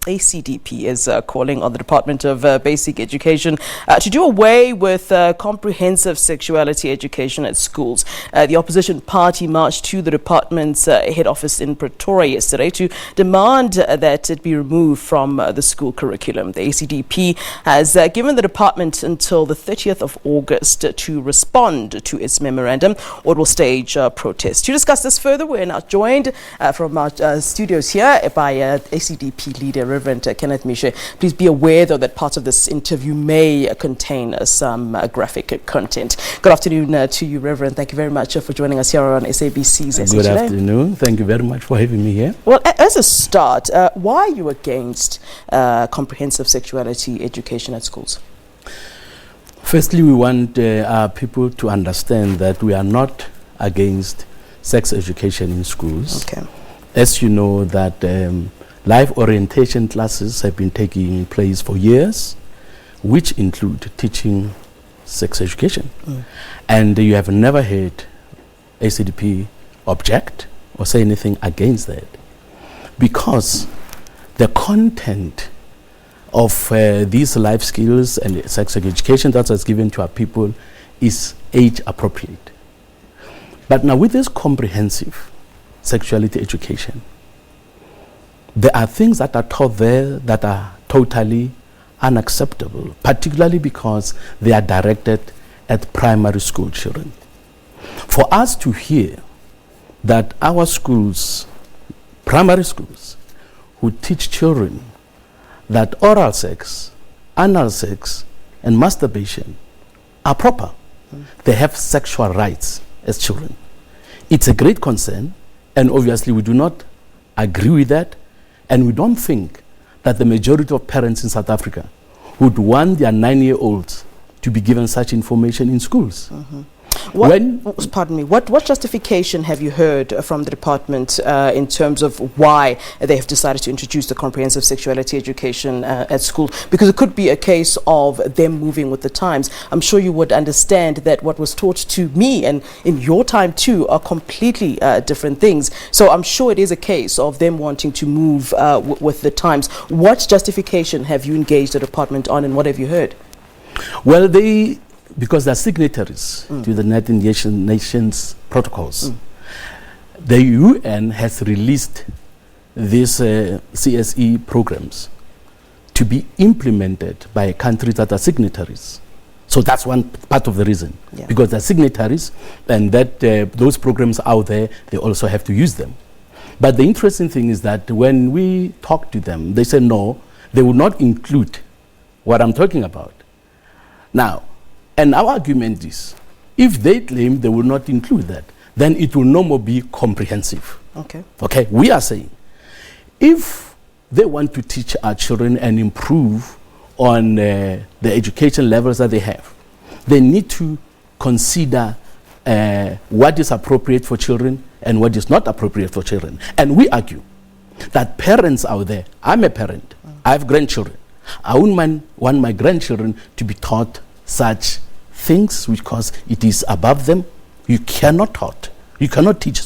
ACDP is calling on the Department of Basic Education to do away with comprehensive sexuality education at schools. The opposition party marched to the department's head office in Pretoria yesterday to demand that it be removed from the school curriculum. The ACDP has given the department until the 30th of August to respond to its memorandum, or it will stage protests. To discuss this further, we're now joined from our studios here by ACDP leader Reverend Kenneth Meshoe. Please be aware, though, that parts of this interview may contain some graphic content. Good afternoon to you, Reverend. Thank you very much for joining us here on SABC's SHA. Good afternoon. Thank you very much for having me here. Well, as a start, why are you against comprehensive sexuality education at schools? Firstly, we want our people to understand that we are not against sex education in schools. Okay. As you know, that life orientation classes have been taking place for years, which include teaching sex education. And you have never heard ACDP object or say anything against that, because the content of these life skills and sex education that is given to our people is age appropriate. But now with this comprehensive sexuality education, there are things that are taught there that are totally unacceptable, particularly because they are directed at primary school children. For us to hear that our schools, primary schools, who teach children that oral sex, anal sex, and masturbation are proper, they have sexual rights as children. It's a great concern, and obviously we do not agree with that. And we don't think that the majority of parents in South Africa would want their 9-year-olds to be given such information in schools. What justification have you heard from the department in terms of why they have decided to introduce the comprehensive sexuality education at school? Because it could be a case of them moving with the times. I'm sure you would understand that what was taught to me and in your time too are completely different things. So I'm sure it is a case of them wanting to move with the times. What justification have you engaged the department on, and what have you heard? Well, because they're signatories to the United Nations protocols. The UN has released these CSE programs to be implemented by countries that are signatories. So that's one part of the reason, because they're signatories, and that those programs out there, they also have to use them. But the interesting thing is that when we talk to them, they say no, they will not include what I'm talking about. Now, and our argument is, if they claim they will not include that, then it will no more be comprehensive. Okay, we are saying, if they want to teach our children and improve on the education levels that they have, they need to consider what is appropriate for children and what is not appropriate for children. And we argue that parents out there, I'm a parent, I have grandchildren, I wouldn't want my grandchildren to be taught such things because it is above them. You cannot teach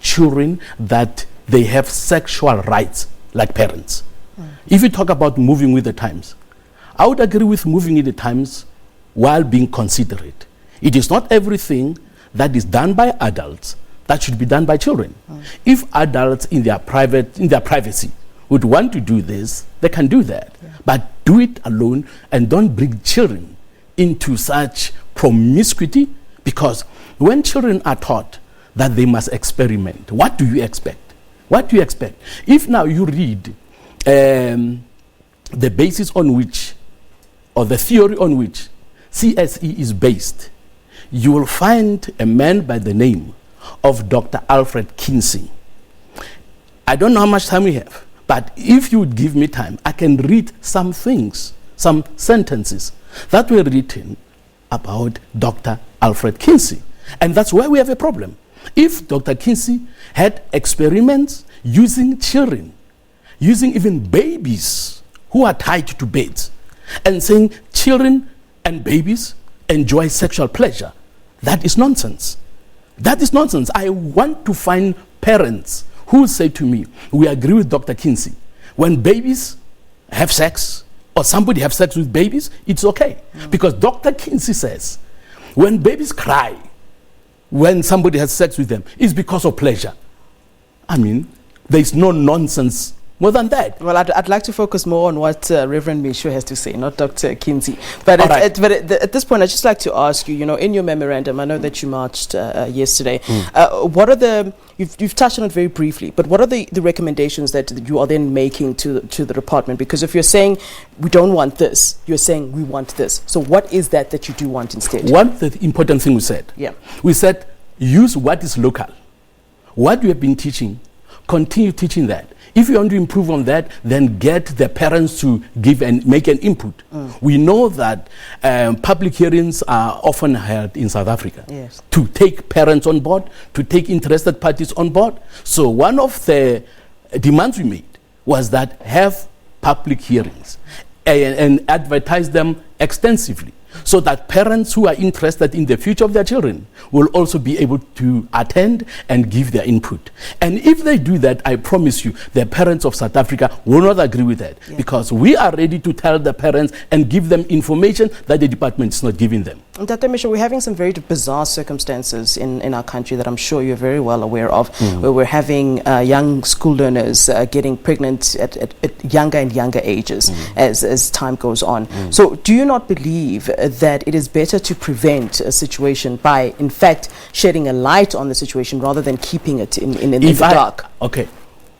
children that they have sexual rights like parents. If you talk about moving with the times, I would agree with moving with the times while being considerate. It is not everything that is done by adults that should be done by children. If adults in their privacy would want to do this, they can do that. But do it alone and don't bring children into such promiscuity, because when children are taught that they must experiment, what do you expect? What do you expect? If now you read the basis on which, or the theory on which CSE is based, you will find a man by the name of Dr. Alfred Kinsey. I don't know how much time we have, but if you would give me time, I can read some things, some sentences that were written about Dr. Alfred Kinsey. And that's why we have a problem. If Dr. Kinsey had experiments using children, using even babies who are tied to beds, and saying children and babies enjoy sexual pleasure, that is nonsense. That is nonsense. I want to find parents who say to me, we agree with Dr. Kinsey when babies have sex or somebody have sex with babies, it's okay. Because Dr. Kinsey says when babies cry when somebody has sex with them, it's because of pleasure. I mean, there's no nonsense more than that. Well, I'd like to focus more on what Reverend Meshoe has to say, not Dr. Kinsey. But at this point, I'd just like to ask you, in your memorandum, I know that you marched yesterday. What are the, you've touched on it very briefly, but what are the recommendations that you are then making to the department? Because if you're saying we don't want this, you're saying we want this. So what is that you do want instead? One the important thing we said. Yeah. We said use what is local. What you have been teaching, continue teaching that. If you want to improve on that, then get the parents to give and make an input. We know that public hearings are often held in South Africa to take parents on board, to take interested parties on board. So one of the demands we made was that have public hearings and advertise them extensively, so that parents who are interested in the future of their children will also be able to attend and give their input. And if they do that, I promise you, the parents of South Africa will not agree with that, because we are ready to tell the parents and give them information that the department is not giving them. Dr. Meshoe, we're having some very bizarre circumstances in our country that I'm sure you're very well aware of, where we're having young school learners getting pregnant at younger and younger ages as time goes on. So do you not believe that it is better to prevent a situation by, in fact, shedding a light on the situation rather than keeping it in the dark? Okay.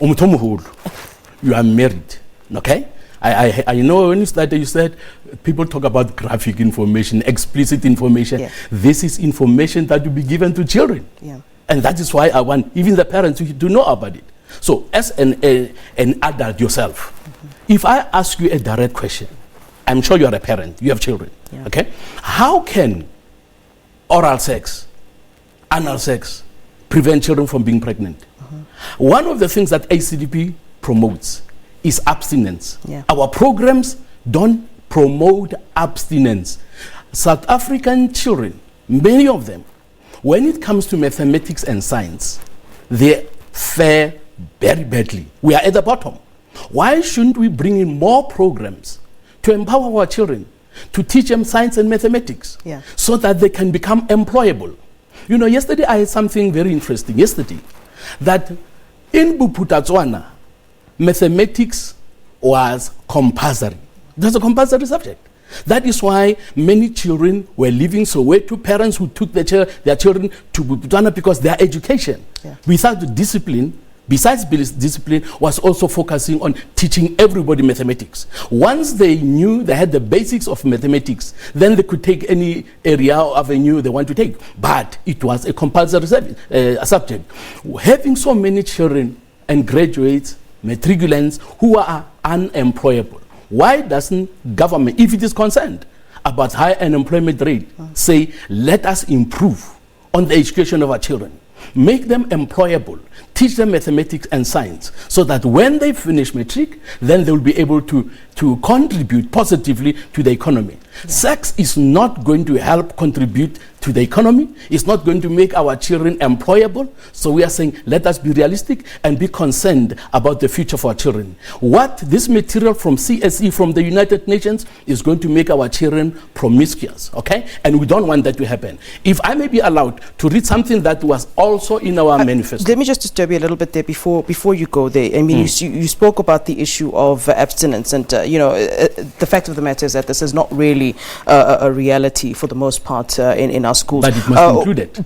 You are married, okay? I know when you started, you said people talk about graphic information, explicit information. Yeah. This is information that will be given to children. Yeah. And that is why I want even the parents to know about it. So as an adult yourself, if I ask you a direct question, I'm sure you're a parent, you have children, okay? How can oral sex, anal sex, prevent children from being pregnant? One of the things that ACDP promotes is abstinence. Our programs don't promote abstinence. South African children, many of them, when it comes to mathematics and science, they fare very badly. We are at the bottom. Why shouldn't we bring in more programs to empower our children, to teach them science and mathematics, so that they can become employable? Yesterday I had something very interesting. That in Botswana, mathematics was compulsory. That's a compulsory subject. That is why many children were leaving Soweto, parents who took their children to Botswana, because their education, without discipline, besides discipline, was also focusing on teaching everybody mathematics. Once they knew they had the basics of mathematics, then they could take any area or avenue they want to take. But it was a compulsory subject. Having so many children and graduates, matriculants who are unemployable, why doesn't government, if it is concerned about high unemployment rate, say, let us improve on the education of our children, make them employable, teach them mathematics and science, so that when they finish matric, then they will be able to contribute positively to the economy. Sex is not going to help contribute to the economy. It's not going to make our children employable. So we are saying, let us be realistic and be concerned about the future for our children. What this material from CSE, from the United Nations, is going to make our children promiscuous, okay? And we don't want that to happen. If I may be allowed to read something that was also in our manifesto. Let me just disturb you a little bit there before you go there. I mean, you spoke about the issue of abstinence, and the fact of the matter is that this is not really a reality for the most part in our schools. But it must include it.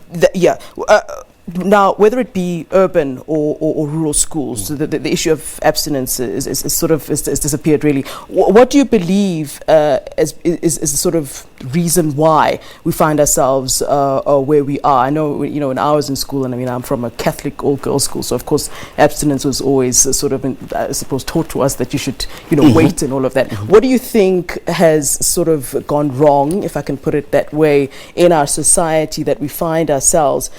Now, whether it be urban or rural schools, the issue of abstinence is disappeared really. What do you believe is the sort of reason why we find ourselves where we are? I know, when I was in school, and I'm from a Catholic all-girls school, so of course abstinence was always sort of, I suppose, taught to us that you should, wait and all of that. What do you think has sort of gone wrong, if I can put it that way, in our society, that we find ourselves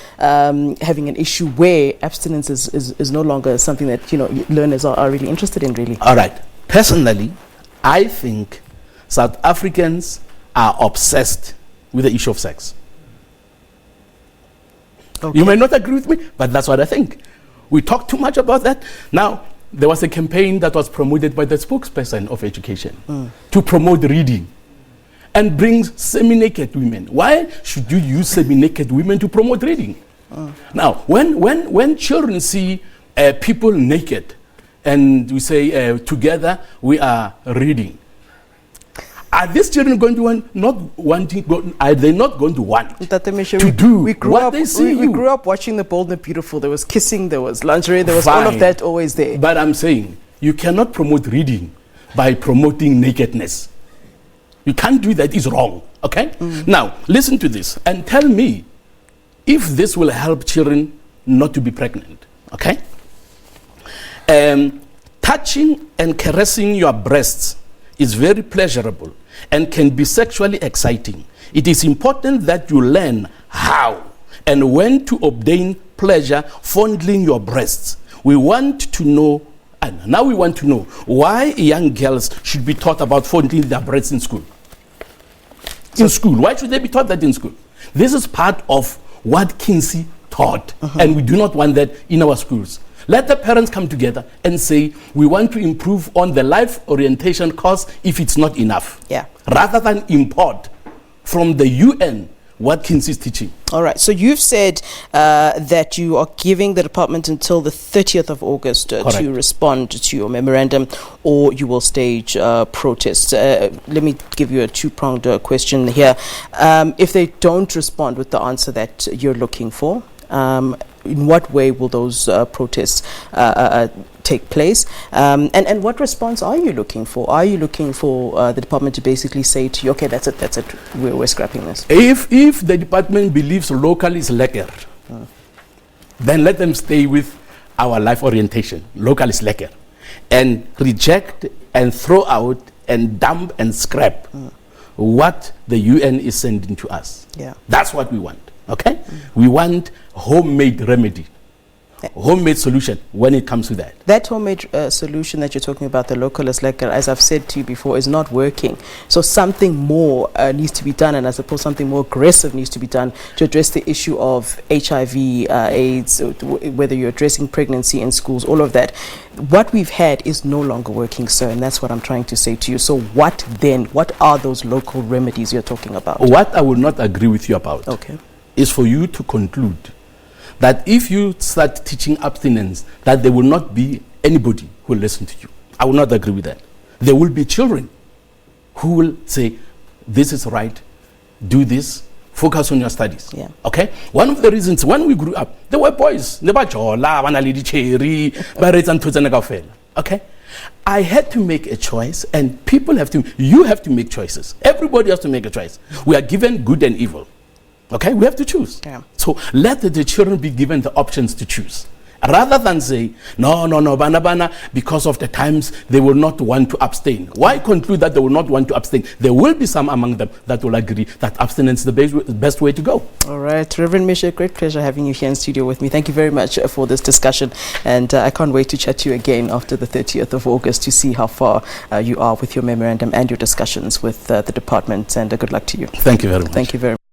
having an issue where abstinence is no longer something that learners are really interested in, really? All right. Personally, I think South Africans are obsessed with the issue of sex. Okay. You may not agree with me, but that's what I think. We talk too much about that. Now, there was a campaign that was promoted by the spokesperson of education to promote reading and bring semi-naked women. Why should you use semi-naked women to promote reading? Now, when children see people naked and we say together we are reading, are these children going to are they not going to want to do what they see? We grew up watching The Bold and the Beautiful. There was kissing, there was lingerie, there was all of that always there. But I'm saying you cannot promote reading by promoting nakedness. You can't do that. It's wrong. Okay? Now, listen to this and tell me if this will help children not to be pregnant. Okay? Touching and caressing your breasts is very pleasurable and can be sexually exciting. It is important that you learn how and when to obtain pleasure fondling your breasts. We want to know, and now we want to know, why young girls should be taught about fondling their breasts in school. Why should they be taught that in school? This is part of what Kinsey taught, and we do not want that in our schools. Let the parents come together and say, we want to improve on the life orientation course if it's not enough. Yeah. Rather than import from the UN what Kinsey is teaching. All right. So you've said that you are giving the department until the 30th of August to respond to your memorandum, or you will stage protests. Let me give you a two-pronged question here. If they don't respond with the answer that you're looking for, in what way will those protests take place? And what response are you looking for? Are you looking for the department to basically say to you, okay, that's it, we're scrapping this? If the department believes local is lekker, then let them stay with our life orientation, local is lekker, and reject and throw out and dump and scrap what the UN is sending to us. Yeah. That's what we want. Okay? We want homemade remedy, homemade solution when it comes to that. That homemade solution that you're talking about, the local is lekker, as I've said to you before, is not working. So something more needs to be done, and I suppose something more aggressive needs to be done to address the issue of HIV, AIDS, whether you're addressing pregnancy in schools, all of that. What we've had is no longer working, sir, and that's what I'm trying to say to you. So what then? What are those local remedies you're talking about? What I would not agree with you about is for you to conclude that if you start teaching abstinence, that there will not be anybody who will listen to you. I will not agree with that. There will be children who will say, this is right, do this, focus on your studies. Yeah. Okay? One of the reasons, when we grew up, there were boys. Okay? I had to make a choice, and you have to make choices. Everybody has to make a choice. We are given good and evil. Okay, we have to choose. Yeah. So let the children be given the options to choose. Rather than say, no, bana, because of the times, they will not want to abstain. Why conclude that they will not want to abstain? There will be some among them that will agree that abstinence is the best way to go. All right, Reverend Meshoe, great pleasure having you here in studio with me. Thank you very much for this discussion. And I can't wait to chat to you again after the 30th of August to see how far you are with your memorandum and your discussions with the department. And good luck to you. Thank you very much. Thank you very much.